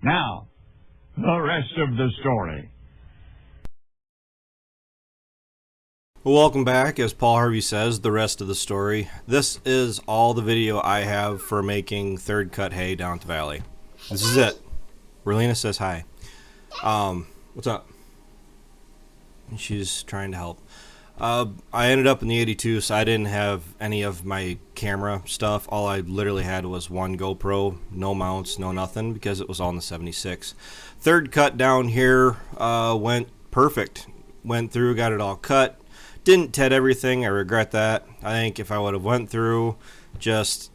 Now, the rest of the story. Well, welcome back. As Paul Harvey says, the rest of the story. This is all the video I have for making third cut hay down at the valley. This is it. Relina says hi. What's up? She's trying to help. I ended up in the 82, so I didn't have any of my camera stuff. All I literally had was one GoPro, no mounts, no nothing, because it was all in the 76. Third cut down here went perfect. Went through, got it all cut. Didn't ted everything. I regret that. I think if I would have went through, just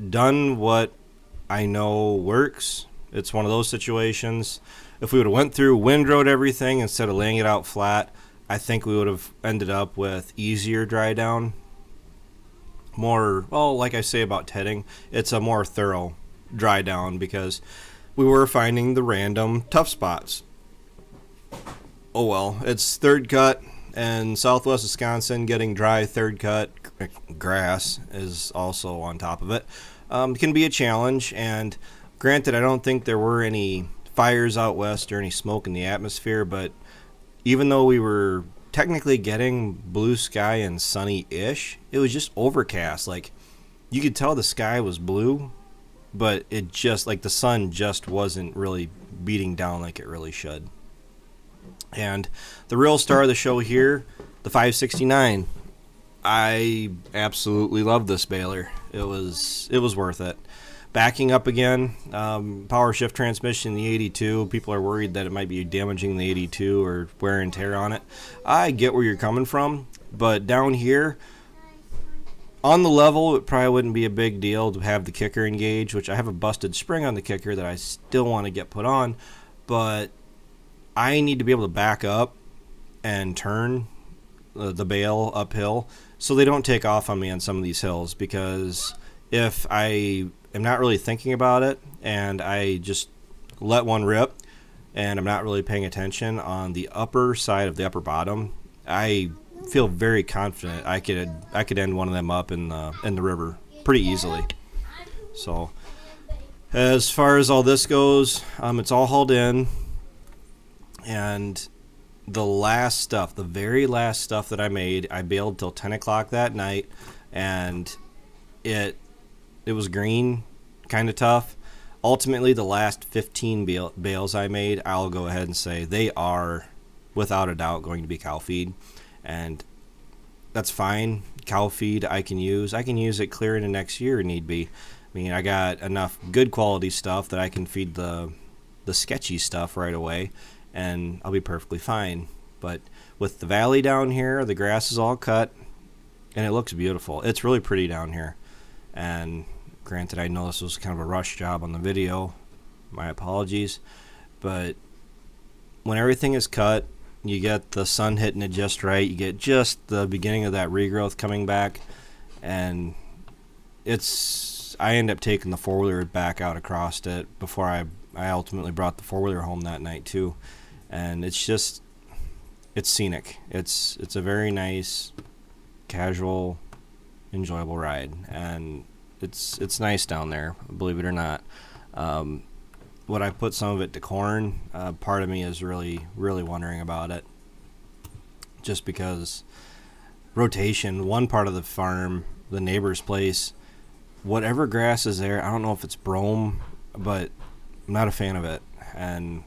done what I know works, it's one of those situations. If we would have went through, windrowed everything instead of laying it out flat, I think we would have ended up with easier dry down. More, well, like I say about tedding, it's a more thorough dry down because we were finding the random tough spots. Oh well, it's third cut, and southwest Wisconsin getting dry third cut grass is also on top of it. Can be a challenge, and granted, I don't think there were any fires out west or any smoke in the atmosphere, but even though we were technically getting blue sky and sunny-ish, it was just overcast. Like, you could tell the sky was blue, but it just, like, the sun just wasn't really beating down like it really should. And the real star of the show here, the 569. I absolutely love this baler. It was worth it. Backing up again, power shift transmission in the 82. People are worried that it might be damaging the 82 or wear and tear on it. I get where you're coming from, but down here, on the level, it probably wouldn't be a big deal to have the kicker engaged, which I have a busted spring on the kicker that I still want to get put on, but I need to be able to back up and turn the bale uphill so they don't take off on me on some of these hills, because if I am not really thinking about it and I just let one rip and I'm not really paying attention on the upper side of the upper bottom, I feel very confident I could end one of them up in the river pretty easily. So as far as all this goes, it's all hauled in, and the last stuff, the very last stuff that I made, I baled till 10 o'clock that night, and it was green, kind of tough. Ultimately, the last 15 bales I made, I'll go ahead and say they are, without a doubt, going to be cow feed. And that's fine. Cow feed I can use. I can use it clear into next year if need be. I mean, I got enough good quality stuff that I can feed the sketchy stuff right away, and I'll be perfectly fine. But with the valley down here, the grass is all cut, and it looks beautiful. It's really pretty down here. And granted, I know this was kind of a rush job on the video. My apologies. But when everything is cut, you get the sun hitting it just right. You get just the beginning of that regrowth coming back. And I end up taking the four-wheeler back out across it before I ultimately brought the four-wheeler home that night too. And it's scenic. It's a very nice, casual, enjoyable ride, and it's nice down there, believe it or not. Would I put some of it to corn? Part of me is really wondering about it, just because rotation. One part of the farm, the neighbor's place, whatever grass is there, I don't know if it's brome, but I'm not a fan of it. And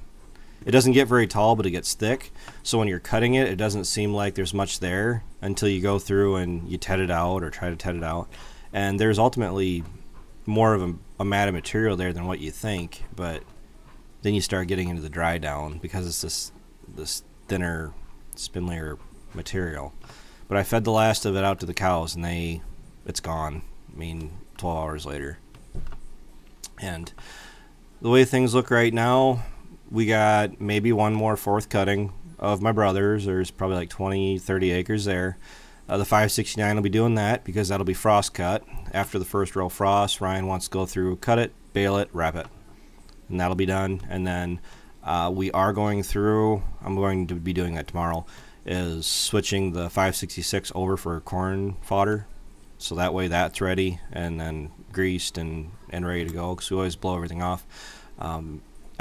it doesn't get very tall, but it gets thick. So when you're cutting it, it doesn't seem like there's much there until you go through and you ted it out or try to ted it out. And there's ultimately more of a matted material there than what you think. But then you start getting into the dry down because it's this thinner, spindlier material. But I fed the last of it out to the cows, and it's gone. I mean, 12 hours later. And the way things look right now, we got maybe one more fourth cutting of my brother's. There's probably like 20, 30 acres there. The 569 will be doing that because that'll be frost cut. After the first row of frost, Ryan wants to go through, cut it, bale it, wrap it. And that'll be done. And then we are going through, I'm going to be doing that tomorrow, is switching the 566 over for corn fodder. So that way that's ready and then greased and ready to go, because we always blow everything off.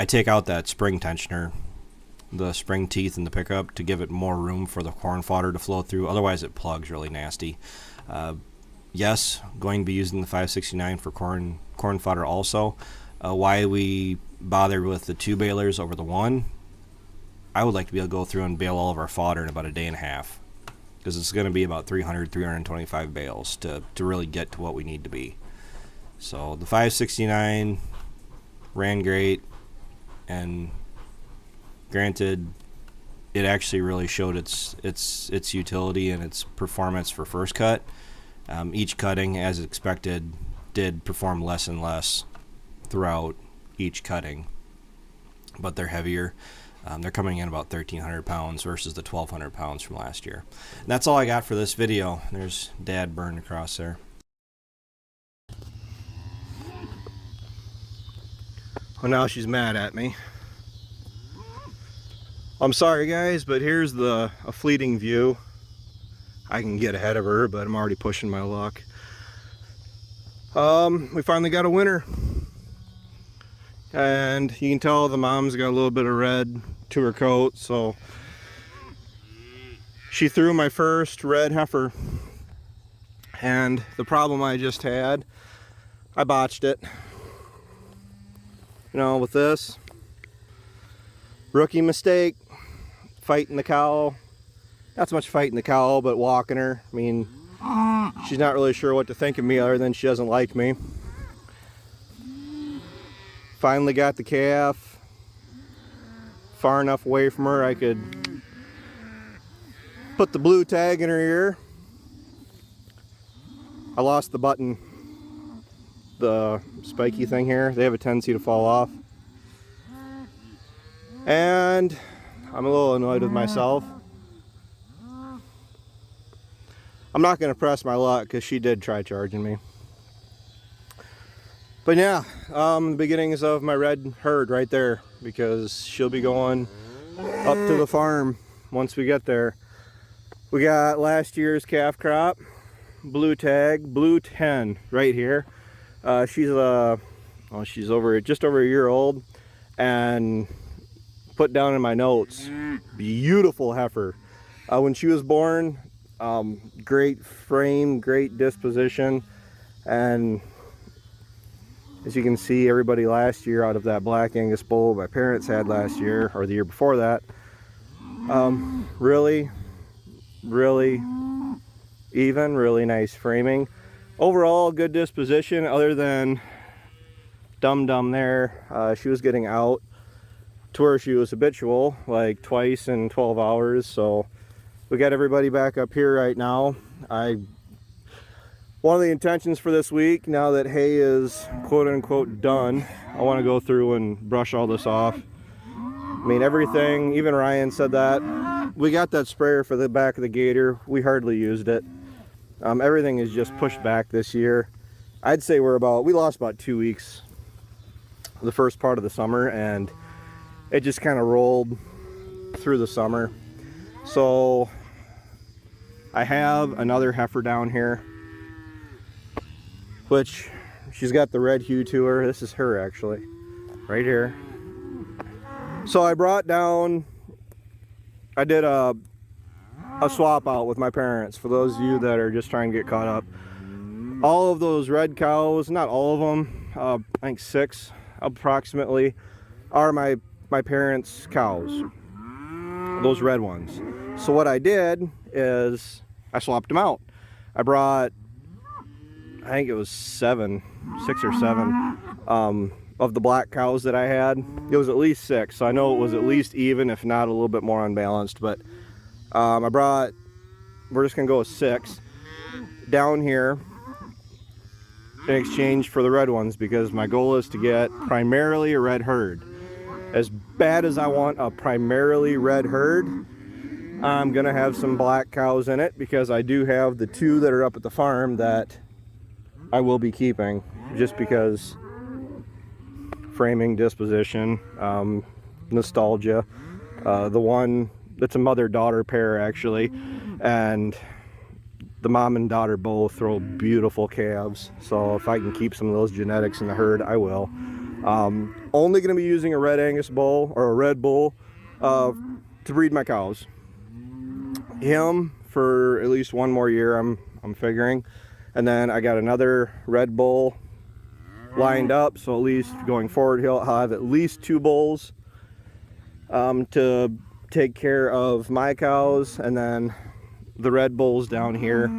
I take out that spring tensioner, the spring teeth in the pickup, to give it more room for the corn fodder to flow through. Otherwise it plugs really nasty. Yes, going to be using the 569 for corn fodder also. Why we bother with the 2 balers over the 1, I would like to be able to go through and bale all of our fodder in about a day and a half, because it's going to be about 325 bales to really get to what we need to be. So the 569 ran great, and granted, it actually really showed its utility and its performance for first cut. Each cutting, as expected, did perform less and less throughout each cutting, but they're heavier. They're coming in about 1,300 pounds versus the 1,200 pounds from last year. And that's all I got for this video. There's Dad burned across there. Well, now she's mad at me. I'm sorry guys, but here's a fleeting view. I can get ahead of her, but I'm already pushing my luck. We finally got a winner. And you can tell the mom's got a little bit of red to her coat, so she threw my first red heifer. And the problem I just had, I botched it. You know, with this, rookie mistake, fighting the cow. Not so much fighting the cow, but walking her. I mean, she's not really sure what to think of me other than she doesn't like me. Finally got the calf far enough away from her I could put the blue tag in her ear. I lost the button, the spiky thing here. They have a tendency to fall off. And I'm a little annoyed with myself. I'm not going to press my luck because she did try charging me. But yeah, the beginnings of my red herd right there, because she'll be going up to the farm once we get there. We got last year's calf crop, blue tag, blue 10 right here. She's just over a year old, and put down in my notes, beautiful heifer. When she was born, great frame, great disposition, and as you can see, everybody last year out of that black Angus bull my parents had last year, or the year before that, really even, really nice framing. Overall, good disposition, other than Dum there. She was getting out to where she was habitual, like twice in 12 hours, so we got everybody back up here right now. One of the intentions for this week, now that hay is quote-unquote done, I want to go through and brush all this off. I mean, everything, even Ryan said that. We got that sprayer for the back of the gator. We hardly used it. Everything is just pushed back this year. I'd say we lost about 2 weeks the first part of the summer, and it just kind of rolled through the summer. So I have another heifer down here, which she's got the red hue to her. This is her actually, right here. So I brought down, I did a swap out with my parents, for those of you that are just trying to get caught up. All of those red cows, not all of them, I think 6 approximately, are my parents' cows, those red ones. So what I did is I swapped them out. I brought, I think it was 6 or 7 of the black cows that I had. It was at least 6, so I know it was at least even, if not a little bit more unbalanced. But we're just gonna go with 6 down here in exchange for the red ones, because my goal is to get primarily a red herd. As bad as I want a primarily red herd, I'm gonna have some black cows in it, because I do have the 2 that are up at the farm that I will be keeping, just because framing, disposition, nostalgia. The one that's a mother-daughter pair actually, and the mom and daughter both throw beautiful calves, so if I can keep some of those genetics in the herd, I will. only going to be using a red Angus bull or a red bull to breed my cows. Him for at least one more year, I'm figuring. And then I got another red bull lined up, so at least going forward he'll have at least 2 bulls to take care of my cows, and then the red bulls down here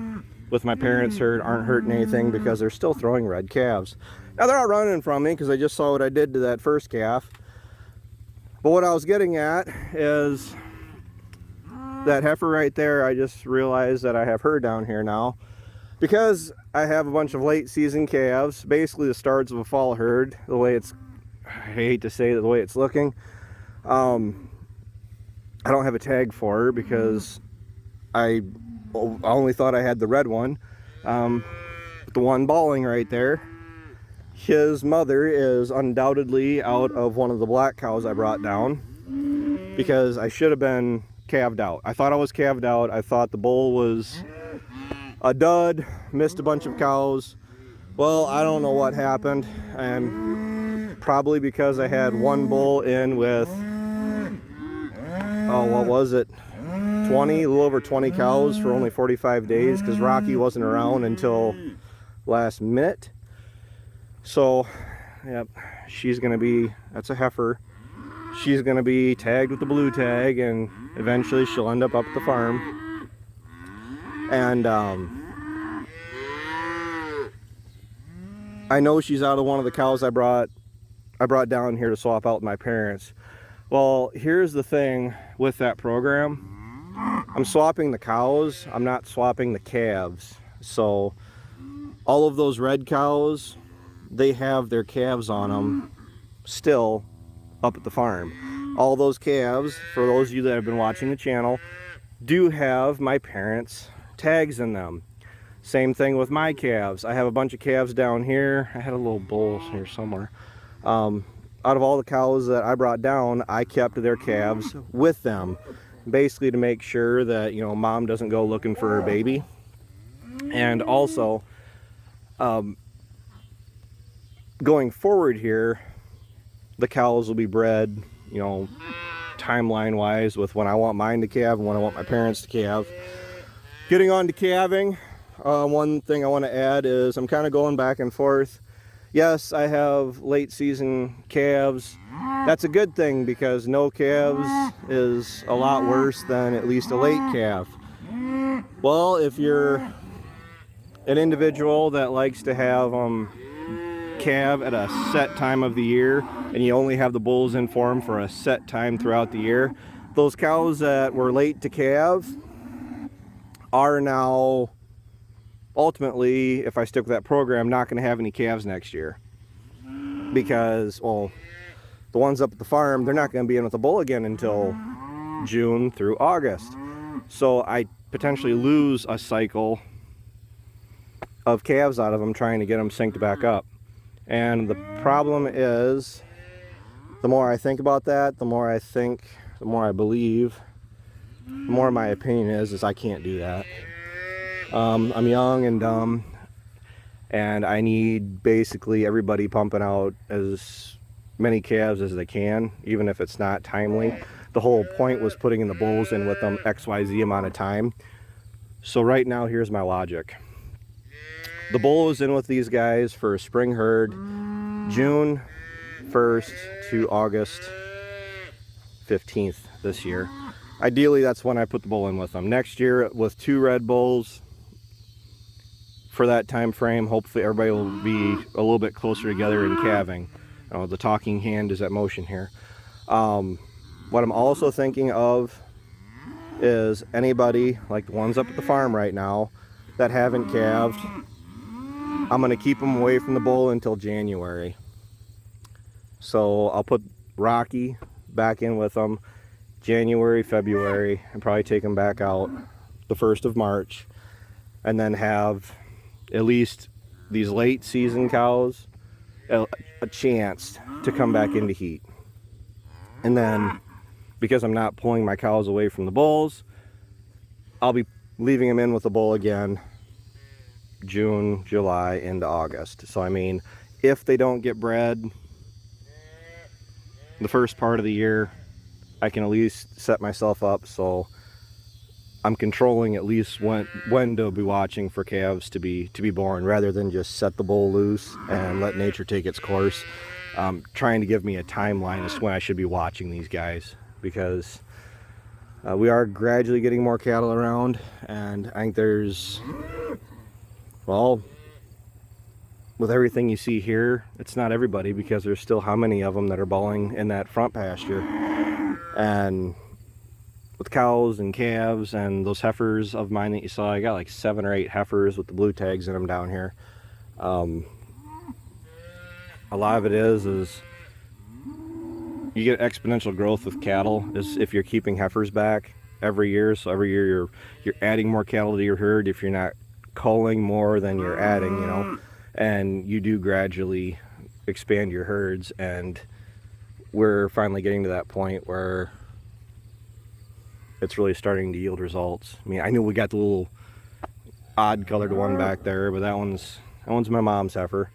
with my parents' herd aren't hurting anything because they're still throwing red calves. Now they're not running from me because I just saw what I did to that first calf. But what I was getting at is that heifer right there. I just realized that I have her down here now because I have a bunch of late season calves, basically the starts of a fall herd, the way it's, I hate to say it, the way it's looking. I don't have a tag for her because I only thought I had the red one. The one bawling right there, his mother is undoubtedly out of one of the black cows I brought down because I should have been calved out. I thought I was calved out. I thought the bull was a dud, missed a bunch of cows. Well, I don't know what happened, and probably because I had one bull in with, oh, what was it? A little over 20 cows for only 45 days because Rocky wasn't around until last minute. So, yep, she's gonna be, that's a heifer. She's gonna be tagged with the blue tag, and eventually she'll end up at the farm. And I know she's out of one of the cows I brought down here to swap out with my parents. Well, here's the thing with that program. I'm swapping the cows, I'm not swapping the calves. So all of those red cows, they have their calves on them still up at the farm. All those calves, for those of you that have been watching the channel, do have my parents' tags in them. Same thing with my calves. I have a bunch of calves down here. I had a little bull here somewhere. Out of all the cows that I brought down, I kept their calves with them, basically to make sure that, you know, mom doesn't go looking for her baby. And also, going forward here, the cows will be bred, you know, timeline wise with when I want mine to calve and when I want my parents to calve. Getting on to calving, one thing I want to add is I'm kind of going back and forth. Yes, I have late season calves. That's a good thing because no calves is a lot worse than at least a late calf. Well, if you're an individual that likes to have calve at a set time of the year and you only have the bulls in for them for a set time throughout the year, those cows that were late to calve are now ultimately, if I stick with that program, not going to have any calves next year because, well, the ones up at the farm, they're not going to be in with a bull again until June through August. So I potentially lose a cycle of calves out of them trying to get them synced back up. And the problem is, the more I think about that, the more I think, the more I believe, the more my opinion is I can't do that. I'm young and dumb, and I need basically everybody pumping out as many calves as they can, even if it's not timely. The whole point was putting the bulls in with them XYZ amount of time. So right now, here's my logic. The bull is in with these guys for a spring herd, June 1st to August 15th this year. Ideally, that's when I put the bull in with them. Next year, with 2 red bulls, for that time frame, hopefully everybody will be a little bit closer together in calving. The talking hand is at motion here. What I'm also thinking of is anybody like the ones up at the farm right now that haven't calved, I'm going to keep them away from the bull until January. So I'll put Rocky back in with them January, February, and probably take them back out the 1st of March, and then have at least these late season cows a chance to come back into heat. And then, because I'm not pulling my cows away from the bulls, I'll be leaving them in with the bull again June, July, into August. So I mean, if they don't get bred the first part of the year, I can at least set myself up so I'm controlling at least when to be watching for calves to be born, rather than just set the bull loose and let nature take its course. Trying to give me a timeline as to when I should be watching these guys, because we are gradually getting more cattle around, and I think there's, well, with everything you see here, it's not everybody, because there's still how many of them that are balling in that front pasture. And with cows and calves and those heifers of mine that you saw, I got like 7 or 8 heifers with the blue tags in them down here. A lot of it is you get exponential growth with cattle is if you're keeping heifers back every year. So every year you're adding more cattle to your herd if you're not culling more than you're adding, you know, and you do gradually expand your herds. And we're finally getting to that point where it's really starting to yield results. I mean, I knew we got the little odd colored one back there, but that one's my mom's heifer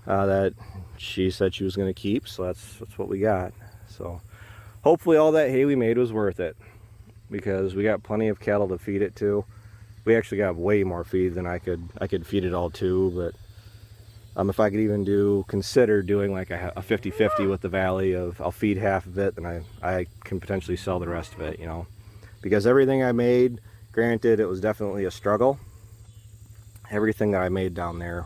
that she said she was going to keep, so that's what we got. So hopefully all that hay we made was worth it, because we got plenty of cattle to feed it to. We actually got way more feed than I could feed it all to, but if I could even consider doing like a 50-50 with the valley of I'll feed half of it, then I can potentially sell the rest of it, you know. Because everything I made, granted it was definitely a struggle, everything that I made down there,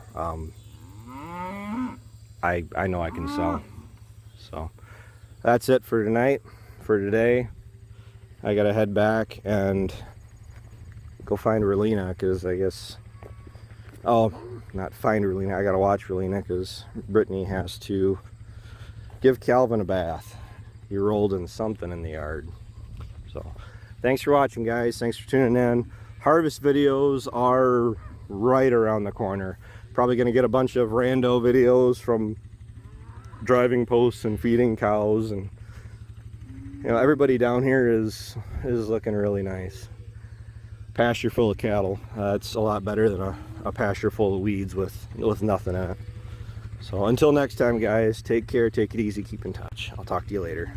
I know I can sell. So that's it for tonight, for today. I gotta head back and go find Relina, because I guess, oh, not find Relina, I gotta watch Relina, because Brittany has to give Calvin a bath. He rolled in something in the yard. So thanks for watching, guys. Thanks for tuning in. Harvest videos are right around the corner. Probably gonna get a bunch of rando videos from driving posts and feeding cows, and you know, everybody down here is looking really nice. Pasture full of cattle. It's a lot better than a pasture full of weeds with nothing in it. So until next time, guys, take care, take it easy, keep in touch. I'll talk to you later.